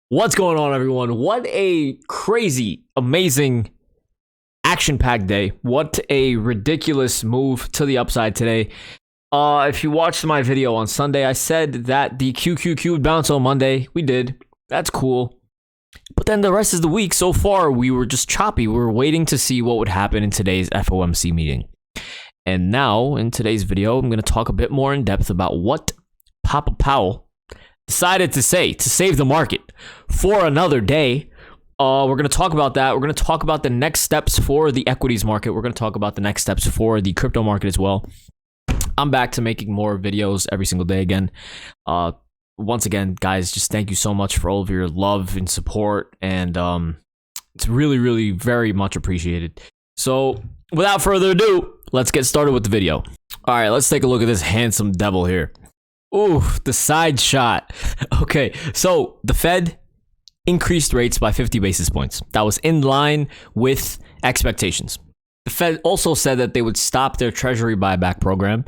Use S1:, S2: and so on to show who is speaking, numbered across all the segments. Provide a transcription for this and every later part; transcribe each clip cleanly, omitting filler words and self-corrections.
S1: What's going on, everyone? What a crazy, amazing, action-packed day. What a ridiculous move to the upside today. If you watched my video on Sunday, I said that the QQQ would bounce on Monday. We did. That's cool. But then the rest of the week, so far, we were just choppy. We were waiting to see what would happen in today's FOMC meeting. And now, in today's video, I'm going to talk a bit more in depth about what Papa Powell decided to say to save the market for another day. We're going to talk about that. We're going to talk about the next steps for the equities market. We're going to talk about the next steps for the crypto market as well. I'm back to making more videos every single day again. Once again, guys, just thank you so much for all of your love and support. And it's really, really very much appreciated. So without further ado, let's get started with the video. All right, let's take a look at this handsome devil here. Ooh, the side shot. Okay, so the Fed increased rates by 50 basis points. That was in line with expectations. The Fed also said that they would stop their treasury buyback program.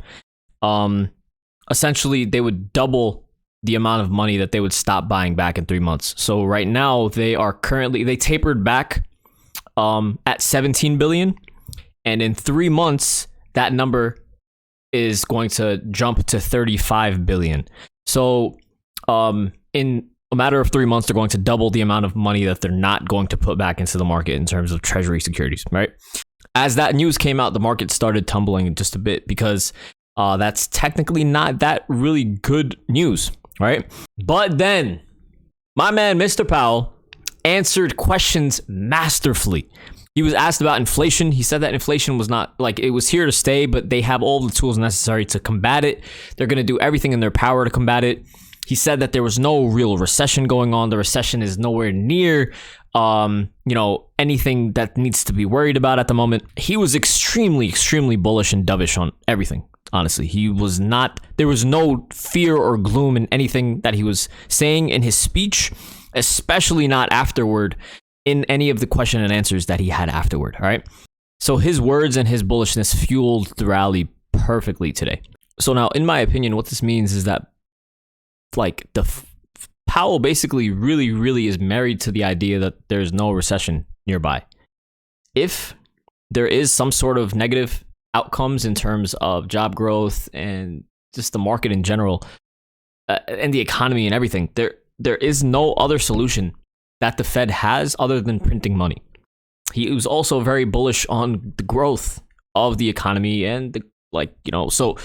S1: Essentially, they would double the amount of money that they would stop buying back in 3 months. So right now, they tapered back at 17 billion. And in 3 months, that number is going to jump to 35 billion. So in a matter of 3 months, they're going to double the amount of money that they're not going to put back into the market in terms of treasury securities, right? As that news came out, the market started tumbling just a bit because that's technically not that really good news, right? But then my man, Mr. Powell, answered questions masterfully. He was asked about inflation. He said that inflation was not, like, it was here to stay, but they have all the tools necessary to combat it. They're going to do everything in their power to combat it. He said that there was no real recession going on. The recession is nowhere near, anything that needs to be worried about at the moment. He was extremely, extremely bullish and dovish on everything. Honestly, there was no fear or gloom in anything that he was saying in his speech, especially not afterward in any of the question and answers that he had afterward. All right. So his words and his bullishness fueled the rally perfectly today. So now, in my opinion, what this means is that, like, Powell basically really, really is married to the idea that there's no recession nearby. If there is some sort of negative outcomes in terms of job growth and just the market in general, and the economy and everything, there is no other solution that the Fed has other than printing money. He was also very bullish on the growth of the economy and so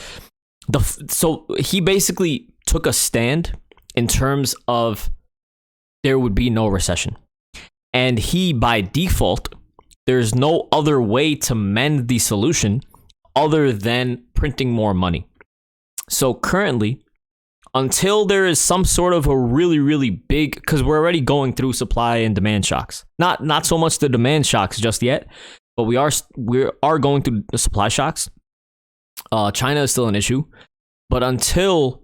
S1: he basically took a stand in terms of there would be no recession. And he, by default, there's no other way to mend the solution other than printing more money. So currently, until there is some sort of a really, really big, because we're already going through supply and demand shocks. Not so much the demand shocks just yet, but we are going through the supply shocks. China is still an issue, but until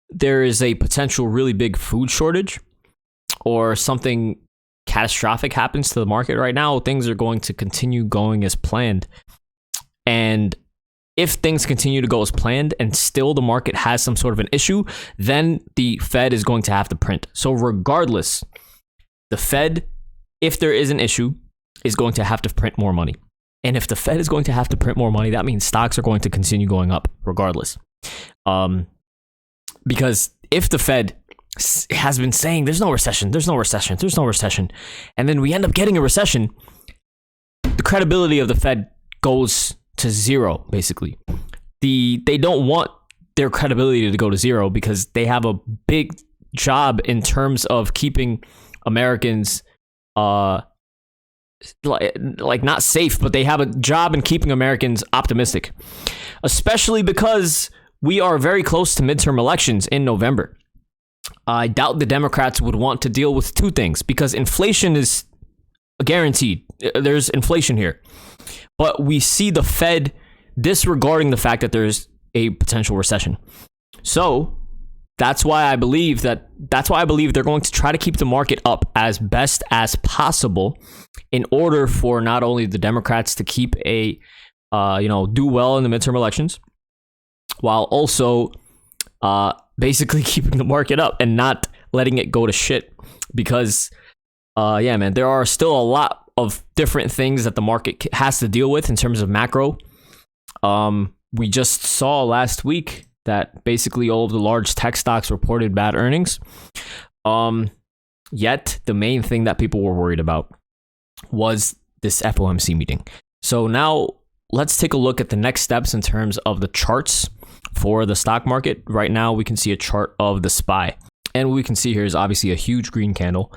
S1: there is a potential really big food shortage or something catastrophic happens to the market right now, things are going to continue going as planned. And if things continue to go as planned and still the market has some sort of an issue, then the Fed is going to have to print. So regardless, the Fed, if there is an issue, is going to have to print more money. And if the Fed is going to have to print more money, that means stocks are going to continue going up regardless. Because if the Fed has been saying there's no recession, and then we end up getting a recession, the credibility of the Fed goes to zero, basically. They don't want their credibility to go to zero because they have a big job in terms of keeping Americans not safe, but they have a job in keeping Americans optimistic, especially because we are very close to midterm elections in November. I doubt the Democrats would want to deal with two things because inflation is guaranteed. There's inflation here. But we see the Fed disregarding the fact that there's a potential recession. So that's why I believe they're going to try to keep the market up as best as possible in order for not only the Democrats to keep do well in the midterm elections, while also basically keeping the market up and not letting it go to shit, because yeah, man, there are still a lot of different things that the market has to deal with in terms of macro. We just saw last week that basically all of the large tech stocks reported bad earnings. Yet the main thing that people were worried about was this FOMC meeting. So now let's take a look at the next steps in terms of the charts for the stock market. Right now we can see a chart of the SPY. And what we can see here is obviously a huge green candle.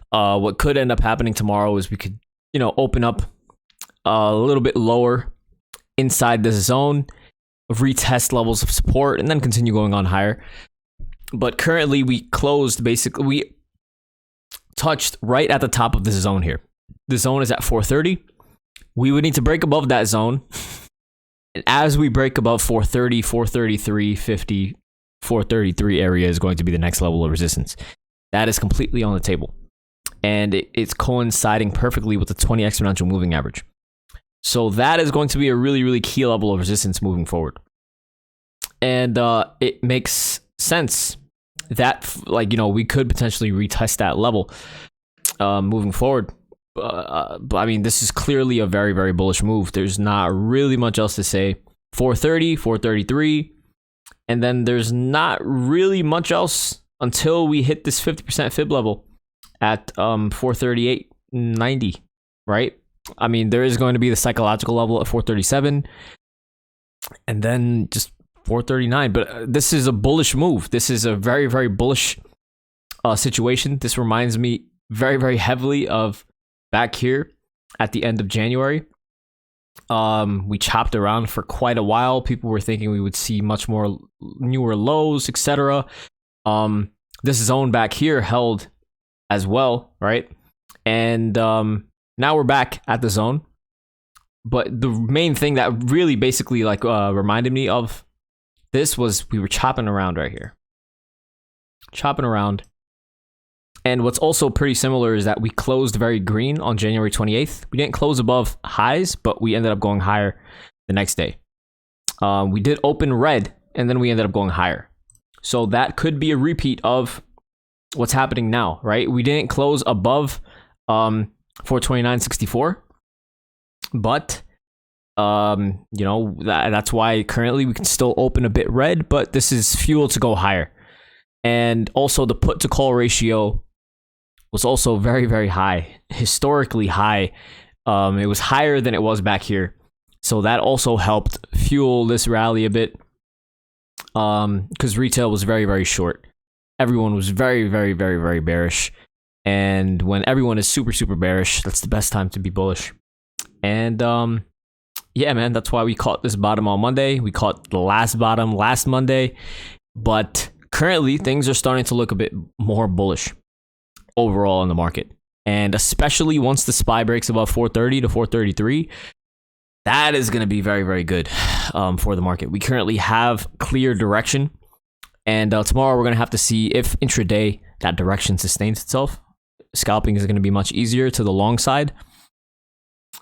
S1: What could end up happening tomorrow is we could, open up a little bit lower inside this zone, retest levels of support, and then continue going on higher. But currently we touched right at the top of this zone here. The zone is at 430. We would need to break above that zone. And as we break above 430, 433, 50, 433 area is going to be the next level of resistance. That is completely on the table. And it's coinciding perfectly with the 20 exponential moving average. So that is going to be a really, really key level of resistance moving forward. And it makes sense that, we could potentially retest that level moving forward. But I mean, this is clearly a very, very bullish move. There's not really much else to say. 430, 433. And then there's not really much else until we hit this 50% fib level at 438.90, right? I mean, there is going to be the psychological level at 437 and then just 439. But this is a bullish move. This is a very, very bullish situation. This reminds me very, very heavily of back here at the end of January. We chopped around for quite a while. People were thinking we would see much more newer lows, etc. This zone back here held as well, right? And now we're back at the zone. But the main thing that really basically reminded me of this was we were chopping around right here. Chopping around. And what's also pretty similar is that we closed very green on January 28th. We didn't close above highs, but we ended up going higher the next day. We did open red, and then we ended up going higher. So that could be a repeat of what's happening now, right? We didn't close above 429.64, but that's why currently we can still open a bit red, but this is fuel to go higher. And also the put to call ratio was also very, very high, historically high. It was higher than it was back here. So that also helped fuel this rally a bit, because retail was very, very short. Everyone was very, very, very, very bearish. And when everyone is super, super bearish, that's the best time to be bullish. And yeah, man, that's why we caught this bottom on Monday. We caught the last bottom last Monday. But currently, things are starting to look a bit more bullish overall in the market. And especially once the SPY breaks above 430 to 433, that is going to be very, very good for the market. We currently have clear direction. And tomorrow we're going to have to see if intraday that direction sustains itself. Scalping is going to be much easier to the long side.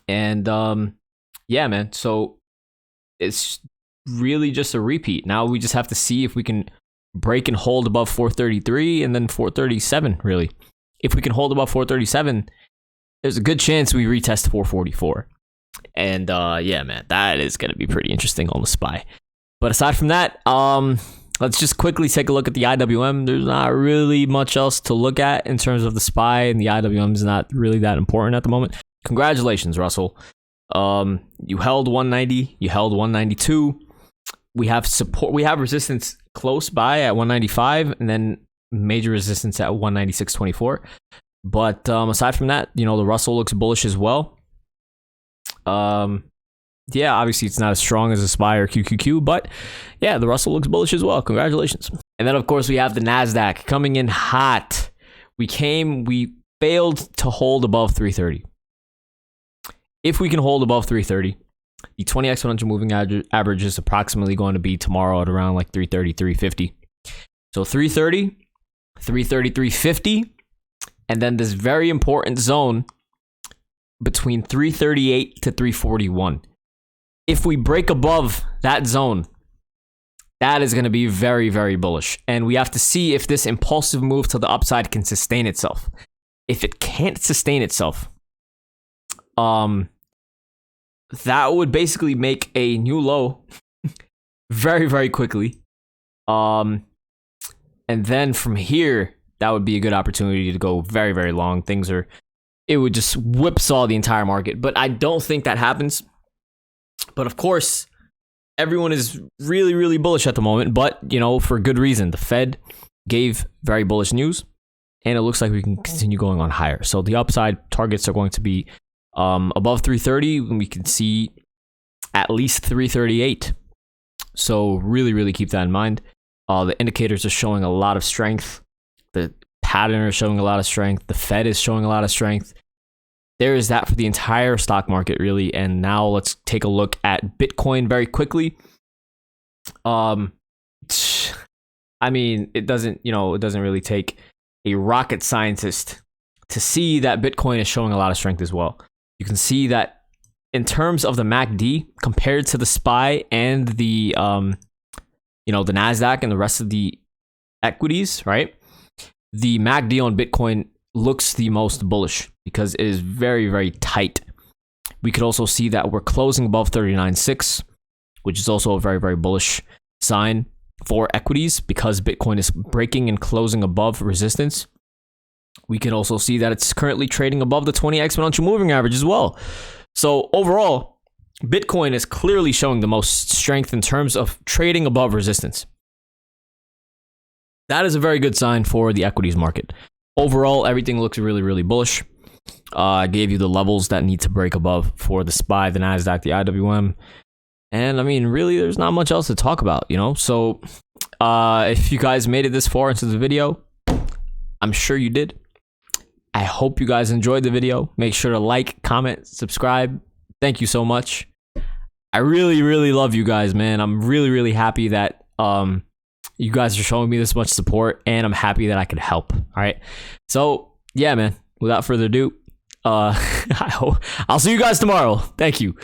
S1: And yeah, man. So it's really just a repeat. Now we just have to see if we can break and hold above 433 and then 437, really. If we can hold above 437, there's a good chance we retest 444. And yeah, man, that is going to be pretty interesting on the SPY. But aside from that, let's just quickly take a look at the IWM. There's not really much else to look at in terms of the SPY, and the IWM is not really that important at the moment. Congratulations, Russell. You held 190, you held 192. We have support, we have resistance close by at 195, and then major resistance at 196.24. But aside from that, the Russell looks bullish as well. Yeah, obviously it's not as strong as a SPY or QQQ, but yeah, the Russell looks bullish as well. Congratulations. And then of course we have the NASDAQ coming in hot. We failed to hold above 330. If we can hold above 330, the 20 exponential moving average is approximately going to be tomorrow at around 330, 350. So 330, 330, 350, and then this very important zone between 338 to 341. If we break above that zone, that is going to be very, very bullish. And we have to see if this impulsive move to the upside can sustain itself. If it can't sustain itself, that would basically make a new low very, very quickly. And then from here, that would be a good opportunity to go very, very long. It would just whipsaw the entire market. But I don't think that happens. But of course, everyone is really, really bullish at the moment. But, you know, for good reason. The Fed gave very bullish news. And it looks like we can continue going on higher. So the upside targets are going to be above 330. And we can see at least 338. So really, really keep that in mind. The indicators are showing a lot of strength. The pattern is showing a lot of strength. The Fed is showing a lot of strength. There is that for the entire stock market, really. And now let's take a look at Bitcoin very quickly. I mean, it doesn't really take a rocket scientist to see that Bitcoin is showing a lot of strength as well. You can see that in terms of the MACD compared to the SPY and the the NASDAQ and the rest of the equities, right? The MACD on Bitcoin looks the most bullish because it is very, very tight. We could also see that we're closing above 39.6, which is also a very, very bullish sign for equities because Bitcoin is breaking and closing above resistance. We can also see that it's currently trading above the 20 exponential moving average as well. So overall, Bitcoin is clearly showing the most strength in terms of trading above resistance. That is a very good sign for the equities market. Overall, everything looks really, really bullish. I gave you the levels that need to break above for the SPY, the NASDAQ, the IWM. And I mean, really, there's not much else to talk about, you know? So if you guys made it this far into the video, I'm sure you did. I hope you guys enjoyed the video. Make sure to like, comment, subscribe. Thank you so much. I really, really love you guys, man. I'm really, really happy that you guys are showing me this much support, and I'm happy that I could help. All right. So yeah, man, without further ado, I'll see you guys tomorrow. Thank you.